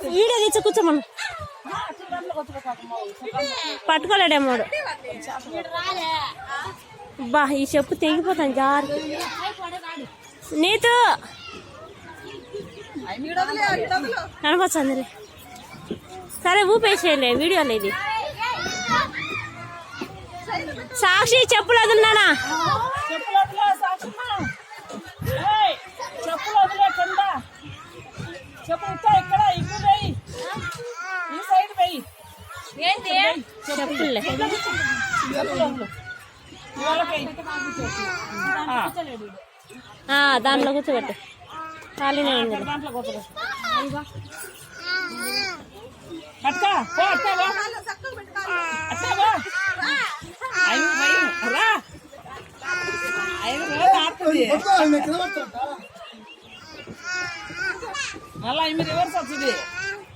Video తీసి కూర్చోమను. పట్టుకోలేడేమోడు. బా ఈ చెప్పు తెగిపోతాను జారు. నీతు కనపచ్చిందిలే. సరే ఊపేసేయలే వీడియోలో. ఇది సాక్షి చెప్పులు వదులున్నానా? చెప్పులే దాంట్లో కూర్చోబెట్టు. ఖాళీనే ఉంది. మళ్ళీ రివర్స్ వచ్చింది.